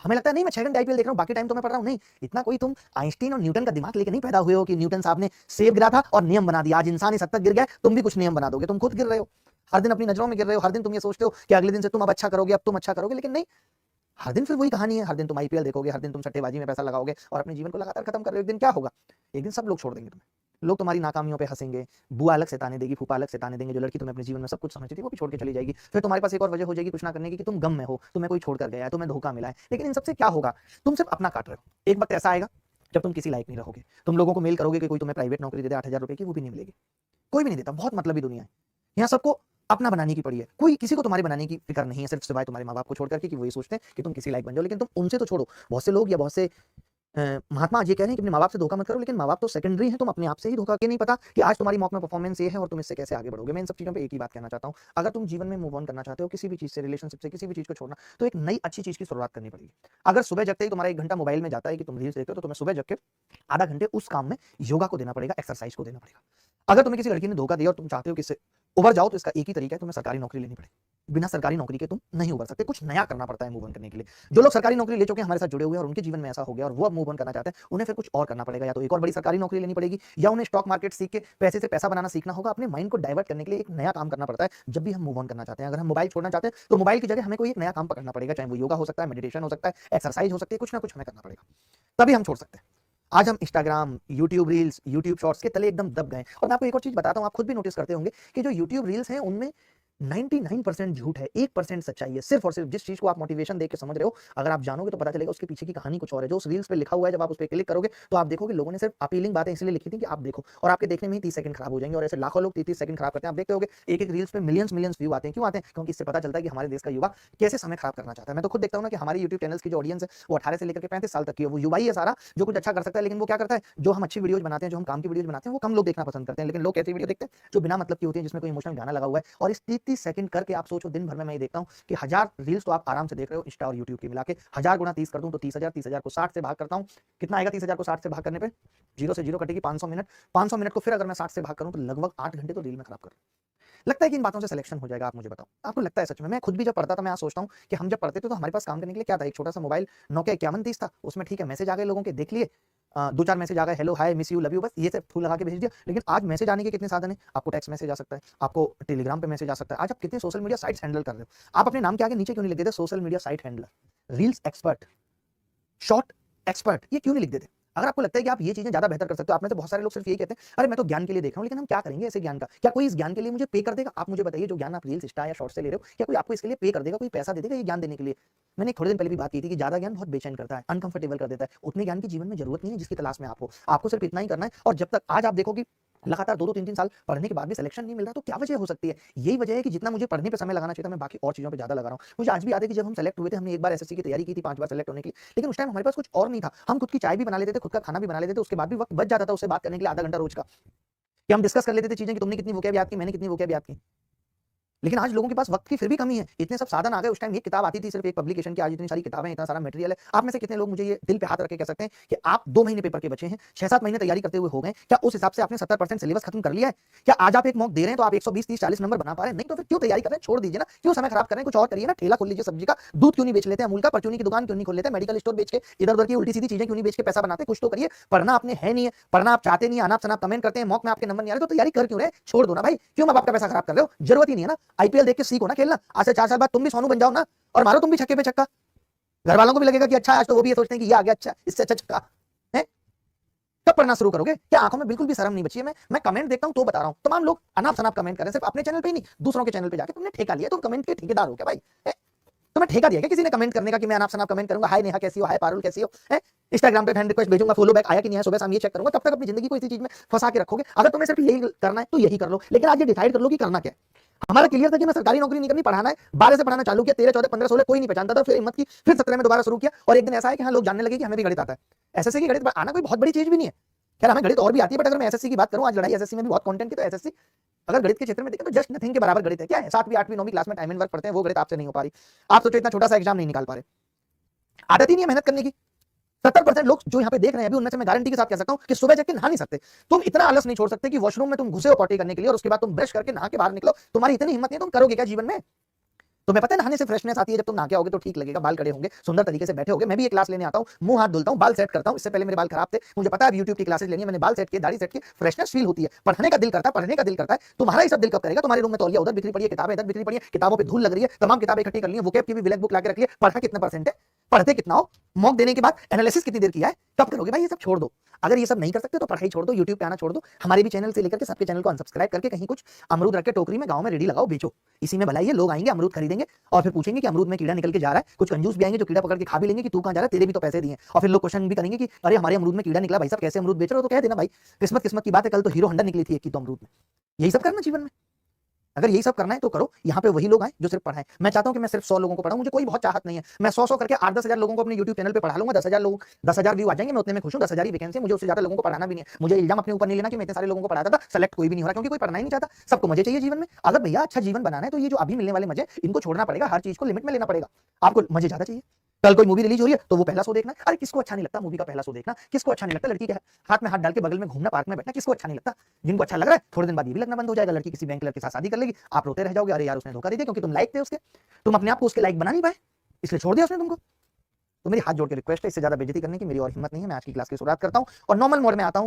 हमें लगता है नहीं मैं 6 घंटे आईपीएल देख रहा हूँ, बाकी टाइम तो मैं पढ़ रहा हूँ। नहीं, इतना कोई तुम आइंस्टीन और न्यूटन का दिमाग लेके नहीं पैदा हुए हो कि न्यूटन साहब ने सेब गिरा था और नियम बना दिया। आज इंसान इस हद तक गिर गया, तुम भी कुछ नियम बना दोगे। तुम खुद गिर रहे हो, हर दिन अपनी नजरों में गिर रहे हो। हर दिन तुम ये सोचते हो कि अगले दिन से तुम अब अच्छा करोगे, अब तुम अच्छा करोगे, लेकिन नहीं, हर दिन फिर वही कहानी है। हर दिन तुम आईपीएल देखोगे, हर दिन तुम सट्टेबाजी में पैसा लगाओगे और अपने जीवन को लगातार खत्म कर रहे हो। एक दिन क्या होगा, एक दिन सब लोग छोड़ देंगे तुम्हें। लोग तुम्हारी नाकामियों पे हंसेंगे, बुआ अलग से ताने देगी, फूफा अलग से ताने देंगे। जो लड़की तुम्हें अपने जीवन में सब कुछ समझती थी वो भी छोड़ के चली जाएगी। फिर तुम्हारे पास एक और वजह हो जाएगी कुछ ना करने की कि तुम गम में हो, तुम्हें कोई छोड़कर गया है, तुम्हें धोखा मिला है। लेकिन इन सबसे क्या होगा, तुम सिर्फ अपना काट रहे हो। एक वक्त ऐसा आएगा जब तुम किसी लायक नहीं रहोगे। तुम लोगों को मेल करोगे कि कोई तुम्हें प्राइवेट नौकरी दे दे 8,000 रुपए की, वो भी नहीं मिलेगी। कोई भी नहीं देता, बहुत मतलबी दुनिया है। यहाँ सबको अपना बनाने की पड़ी है, कोई किसी को तुम्हारे बनाने की फिक्र नहीं है, सिर्फ सिवाय तुम्हारे माँ बाप को छोड़ करके कि वो ये सोचते हैं कि तुम किसी लायक बन जाओ। लेकिन तुम उनसे तो छोड़ो, बहुत से लोग या बहुत से महात्मा आज ये कह रहे हैं कि अपने माँ बाप से धोखा मत करो, लेकिन माँ बाप तो सेकेंडरी है, तुम अपने आप से ही धोखा। ये नहीं पता कि आज तुम्हारी मौत में परफॉर्मेंस ये है और तुम इससे कैसे आगे बढ़ोगे। मैं इन सब चीजों पे एक ही बात कहना चाहता हूँ, अगर तुम जीवन में मूव ऑन करना चाहते हो, किसी भी चीज से, रिलेशनशिप से, किसी भी चीज को छोड़ना, तो एक नई अच्छी चीज की शुरुआत करनी पड़ेगी। अगर सुबह जगते ही तुम्हारा 1 घंटा मोबाइल में जाता है कि तुम रील्स देखते हो, तो तुम्हें सुबह जग के आधा घंटे उस काम में योगा को देना पड़ेगा, एक्सरसाइज को देना पड़ेगा। अगर तुम्हें किसी लड़की ने धोखा दिया और तुम चाहते हो कि इससे उभर जाओ, तो इसका एक ही तरीका है, तुम्हें सरकारी नौकरी लेनी पड़ेगी। बिना सरकारी नौकरी के तुम नहीं उभर सकते, कुछ नया करना पड़ता है मूव ऑन करने के लिए। जो लोग सरकारी नौकरी ले चुके हैं, हमारे साथ जुड़े हुए हैं और उनके जीवन में ऐसा हो गया और वो अब मूव ऑन करना चाहते हैं, उन्हें फिर कुछ और करना पड़ेगा। या तो एक और बड़ी सरकारी नौकरी लेनी पड़ेगी, या उन्हें स्टॉक मार्केट सीख के पैसे से पैसा बनाना सीखना होगा। अपने माइंड को डाइवर्ट करने के लिए एक नया काम करना पड़ता है जब भी हम मूव ऑन करना चाहते हैं। अगर हम मोबाइल छोड़ना चाहते हैं, तो मोबाइल की जगह हमें कोई एक नया काम पकड़ना पड़ेगा, चाहे वो योगा हो सकता है, मेडिटेशन हो सकता है, एक्सरसाइज हो सकती है, कुछ ना कुछ हमें करना पड़ेगा, तभी हम छोड़ सकते हैं। आज हम Instagram, YouTube reels, YouTube shorts के तले एकदम दब गए। और मैं आपको एक और चीज बताता हूं, आप खुद भी नोटिस करते होंगे कि जो यूट्यूब रील्स हैं उनमें 99% झूठ है, 1% सच्चाई है। सिर्फ और सिर्फ जिस चीज को आप मोटिवेशन देख के समझ रहे हो, अगर आप जानोगे तो पता चलेगा उसके पीछे की कहानी कुछ और है। जो उस रील्स पे लिखा हुआ है, जब आप उस पर क्लिक करोगे तो आप देखोगे लोगों ने सिर्फ अपीलिंग बातें इसलिए लिखी थी कि आप देखो, और आपके देखने में ही 30 सेकंड खराब हो जाएंगे। और ऐसे लाखों लोग 30 सेकंड खराब करते हैं। आप देखते होगे एक एक रील्स पे मिलियंस व्यू आते हैं। क्यों आते हैं? क्योंकि इससे पता चलता है कि हमारे देश का युवा कैसे समय खराब करना चाहता है। मैं तो खुद देखता हूं ना कि हमारे यूट्यूब चैनल्स की जो ऑडियंस है वो 18 से लेकर के 35 साल तक की है। वो युवा ही है सारा, जो कुछ अच्छा कर सकता है। लेकिन वो क्या करता है, जो हम अच्छी वीडियोज बनाते हैं, जो हम काम की वीडियोज बनाते हैं, वो कम लोग देखना पसंद करते हैं। लेकिन लोग कैसी वीडियो देखते हैं जो बिना मतलब की होती है, जिसमें कोई इमोशनल गाना लगा हुआ है। और इस 30 सेकंड करके आप सोचो, दिन भर में मैं ये देखता हूं कि 1000 रील्स तो आप आराम से देख रहे हो, इंस्टा और यूट्यूब की मिला के। 1000 गुणा 30 कर दूं तो 30,000, 30,000 को 60 से भाग करता हूं, कितना आएगा? 30,000 को 60 से भाग करने पे जीरो से जीरो कटेगी 500 मिनट। 500 मिनट को फिर अगर मैं 60 से भाग करूं तो लगभग 8 घंटे तो रील में खराब कर। लगता है कि इन बातों से सिलेक्शन हो जाएगा? आप मुझे बताओ, आपको लगता है सच में? मैं खुद भी जब पढ़ता था, मैं आज सोचता हूं कि हम जब पढ़ते थे तो हमारे पास काम करने के लिए क्या था? एक छोटा सा मोबाइल नोकिया 5130 था, उसमें ठीक है मैसेज आ गए लोगों के, देख लिए, 2-4 मैसेज आ गए, hello, hi, miss you, love you, बस ये सब फूल लगा के भेज दिया। लेकिन आज मैसेज आने के कितने साधन हैं? आपको टेक्स्ट मैसेज आ सकता है, आपको टेलीग्राम पे मैसेज आ सकता है। आज आप कितने सोशल मीडिया साइट्स हैंडल कर रहे हो? आप अपने नाम के आगे नीचे क्यों नहीं लिख देते social media site handler, reels expert, short expert? ये क्यों नहीं लिख देते? अगर आपको लगता है कि आप ये चीजें ज्यादा बेहतर कर सकते हो। आप में से बहुत सारे लोग सिर्फ यही कहते हैं, अरे मैं तो ज्ञान के लिए देख रहा हूं। लेकिन हम क्या करेंगे ऐसे ज्ञान का? क्या कोई इस ज्ञान के लिए मुझे पे कर देगा? आप मुझे बताइए, जो ज्ञान आप रील्स, इंस्टा या शॉर्ट से ले रहे हो, क्या कोई आपको इसके लिए पे कर देगा? कोई पैसा दे देगा ये ज्ञान देने के लिए? मैंने थोड़े दिन पहले भी बात की थी कि ज्यादा ज्ञान बहुत बेचैन करता है, अनकंफर्टेबल कर देता है। उतने ज्ञान की जीवन में जरूरत नहीं है जिसकी तलाश में आप हो। आपको सिर्फ इतना ही करना है। और जब तक आज आप देखो कि लगातार 2-2, 3-3 साल पढ़ने के बाद भी सिलेक्शन नहीं मिल रहा, तो क्या वजह हो सकती है? यही वजह है कि जितना मुझे पढ़ने पे समय लगाना चाहिए था, मैं बाकी और चीजों पे ज्यादा लगा रहा हूं। मुझे आज भी याद है कि जब हम सेलेक्ट हुए थे, हमने एक बार एसएससी की तैयारी की थी 5 बार सेलेक्ट होने की, लेकिन उस टाइम हमारे पास कुछ और नहीं था। हम खुद की चाय भी बना लेते थे, खुद का खाना भी बना लेते थे, उसके बाद भी वक्त बच जाता था उससे बात करने के लिए आधा घंटा रोज का, कि हम डिस्कस कर लेते थे चीजें कि तुमने कितनी वोकैब याद की, मैंने कितनी वोकैब याद की। लेकिन आज लोगों के पास वक्त की फिर भी कमी है। इतने सब साधन आ गए। उस टाइम एक किताब आती थी, सिर्फ एक पब्लिकेशन की, आज इतनी सारी किताबें, इतना सारा मटेरियल है। आप में से कितने लोग मुझे ये दिल पे हाथ रख के कह सकते हैं कि आप 2 महीने पेपर के बचे हैं, 6-7 महीने तैयारी करते हुए हो गए? क्या उस हिसाब से आपने 70% सिलेबस खत्म कर लिया है? क्या आज आप एक मॉक दे रहे हैं तो आप 120, 30, 40 नंबर बना पा रहे हैं? नहीं तो फिर क्यों तैयारी कर रहे हैं? छोड़ दीजिए ना, क्यों समय खराब कर रहे हैं? कुछ और करिए ना, ठेला खोल लीजिए सब्जी का, दूध क्यों नहीं बेच लेते? अमूल का, परचूनी की दुकान क्यों नहीं खोल लेते? मेडिकल स्टोर बेच के इधर उधर की उल्टी सीधी चीजें क्यों नहीं बेच के पैसा बनाते? कुछ तो करिए। पढ़ना आपने है नहीं है, पढ़ना आप चाहते नहीं, अनाप शनाप कमेंट करते हैं, मॉक में आपके नंबर नहीं आ रहे, तो तैयारी कर क्यों रहे? छोड़ दो ना भाई, क्यों मां बाप का पैसा खराब कर रहे हो? जरूरत ही नहीं है ना। आईपीएल देख के सीखो ना खेलना। आज से 4 साल बाद तुम भी सोनू बन जाओ ना, और मारो तुम भी छक्के पे छक्का। घर वालों को भी लगेगा कि अच्छा, आज तो वो भी ये सोचते हैं कि ये आ गया, अच्छा, इससे अच्छा छक्का है। कब पढ़ना शुरू करोगे? क्या आंखों में बिल्कुल भी शर्म नहीं बची है? मैं कमेंट देखता हूं तो बता रहा हूं, तमाम लोग अनाप शनाप कमेंट कर रहे हैं, सिर्फ अपने चैनल पे ही नहीं, दूसरों के चैनल पे जाके। तुमने ठेका लिया, तुम कमेंट के ठेकेदार हो क्या भाई? तुम्हें ठेका दिया क्या किसी ने कमेंट करने का कि मैं अनाप शनाप कमेंट करूंगा? हाय नेहा कैसी हो, हाय पारुल कैसी हो, इंस्टाग्राम पे फ्रेंड रिक्वेस्ट भेजूंगा, फॉलो बैक आया कि नहीं है, सुबह शाम ये चेक करूंगा। कब तक अपनी जिंदगी को इसी चीज में फंसा के रखोगे? अगर तुम्हें सिर्फ यही करना है तो यही कर लो, लेकिन आज ये डिसाइड कर लो कि करना क्या है। हमारा क्लियर था कि मैं सरकारी नौकरी नहीं करनी, पढ़ाना है। 12 से पढ़ाना चालू किया, 13, 14, 15, 16 कोई नहीं पहचानता था। फिर हिम्मत की, फिर 17 में दोबारा शुरू किया। और एक दिन ऐसा है कि हाँ, लोग जानने लगे कि हमें भी गणित आता है। एसएससी की गणित आना कोई बहुत बड़ी चीज भी नहीं है। खैर हमें गणित और भी आती है, बट अगर मैं एसएससी की बात करूं, आज लड़ाई एसएससी में भी बहुत कंटेंट की, तो एसएससी अगर गणित के क्षेत्र में देखें तो जस्ट नथिंग के बराबर गणित है। क्या है? 7वीं 8वीं 9वीं क्लास में टाइम एंड वर्क पढ़ते हैं, वो गणित आपसे नहीं हो पा रही। आप सोचो इतना छोटा सा एग्जाम नहीं निकाल पा रहे, आदत ही नहीं है मेहनत करने की। 70% लोग जो यहाँ पे देख रहे हैं अभी, उनमें से मैं गारंटी के साथ कह सकता हूँ कि सुबह जाके नहा नहीं सकते। तुम इतना आलस नहीं छोड़ सकते कि वॉशरूम में तुम घुसे हो पॉटी करने के लिए और उसके बाद तुम ब्रश करके नहा के बाहर निकलो। तुम्हारी इतनी हिम्मत नहीं, तुम करोगे क्या जीवन में? तुम्हें पता है नहाने से फ्रेशनेस आती है, जब तुम नहा के आओगे तो ठीक लगेगा, बाल खड़े होंगे, सुंदर तरीके से बैठे होगे। मैं भी एक क्लास लेने आता हूँ, मुंह हाथ धुलता हूँ, बाल सेट करता हूँ। इससे पहले मेरे बाल खराब थे, मुझे पता है यूट्यूब की क्लासेस लेनी है, मैंने बाल सेट किए, दाढ़ी सेट की, फ्रेशनेस फील होती है, पढ़ने का दिल करता है, पढ़ने का दिल करता है। तुम्हारा ये सब दिल कब करेगा? तुम्हारे रूम में तौलिया उधर बिखरी पड़ी है, किताबें इधर बिखरी पड़ी है, किताबों पे धूल लग रही है, तमाम किताबें इकट्ठी कर ली है, वोकैब की भी ब्लैक बुक लाके रखी है, पढ़ा कितना परसेंट है, पढ़ते कितना हो, मॉक देने के बाद एनालिसिस कितनी देर किया है, कब करोगे भाई? ये सब छोड़ दो। अगर ये सब नहीं कर सकते तो पढ़ाई छोड़ दो, यूट्यूब पे आना छोड़ दो। हमारे भी चैनल से लेकर के सबके चैनल को अनसब्सक्राइब करके कहीं कुछ अमरूद रख के टोकरी में गांव में रेडी लगाओ, बेचो। इसी में भलाई है, लोग आएंगे अमरूद खरीदेंगे और फिर पूछेंगे कि अमरूद में कीड़ा निकल के जा रहा है। कुछ कंजूस भी आएंगे जो कीड़ा पकड़ के खा भी लेंगे कि तू कहां जा रहा है, तेरे भी तो पैसे दिए। और फिर लोग क्वेश्चन भी करेंगे कि अरे हमारे अमरूद में कीड़ा निकला, भाई साहब कैसे अमरूद बेच रहे हो? तो कह देना भाई किस्मत किस्मत की बात है, कल तो हीरो होंडा निकली थी एक की तो अमरूद में। यही सब करना जीवन में। अगर यही सब करना है तो करो। यहाँ पे वही लोग आए जो सिर्फ पढ़ाएं। मैं चाहता हूं कि मैं सिर्फ 100 लोगों को पढ़ाऊं, मुझे कोई बहुत चाहत नहीं है। मैं 100 करके 8-10 हजार लोगों को अपने YouTube चैनल पे पढ़ा लूंगा, 10,000 लोग 10,000 व्यू आ जाएंगे, मैं उतने में खुश हूं। 10,000 ही वैकेंसी, मुझे उससे ज्यादा लोगों को पढ़ाना भी नहीं है। मुझे इल्जाम अपने ऊपर नहीं लेना कि मैं इतने सारे लोगों को पढ़ाता था, सेलेक्ट कोई भी नहीं हो रहा, क्योंकि कोई पढ़ना ही नहीं चाहता। सबको मजे चाहिए जीवन में। अगर भैया अच्छा जीवन बनाना है तो ये जो अभी मिलने वाले मजे, इनको छोड़ना पड़ेगा, हर चीज को लिमिट में लेना पड़ेगा। आपको मजे ज्यादा चाहिए, कल कोई मूवी रिलीज हो रही है तो वो पहला शो देखना। अरे किसको अच्छा नहीं लगता मूवी का पहला शो देखना? किसको अच्छा नहीं लगता लड़की के हाथ में हाथ डाल के बगल में घूमना, पार्क में बैठना? किसको अच्छा नहीं लगता? जिनको अच्छा लग रहा है थोड़े दिन बाद ये भी लगना बंद हो जाएगा। लड़की किसी बैंक लड़के के साथ शादी कर लेगी, आप रोते रह जाओगे, अरे यार उसने धोखा दे दिया, क्योंकि तुम लायक थे उसके, तुम अपने आप को उसके लायक बना नहीं पाए, इसलिए छोड़ दिया उसने तुमको। तो मेरी हाथ जोड़ के रिक्वेस्ट है, इससे ज्यादा बेइज्जती करने की मेरी और हिम्मत नहीं है। मैं आज की क्लास की शुरुआत करता हूँ और नॉर्मल मोड में आता हूँ।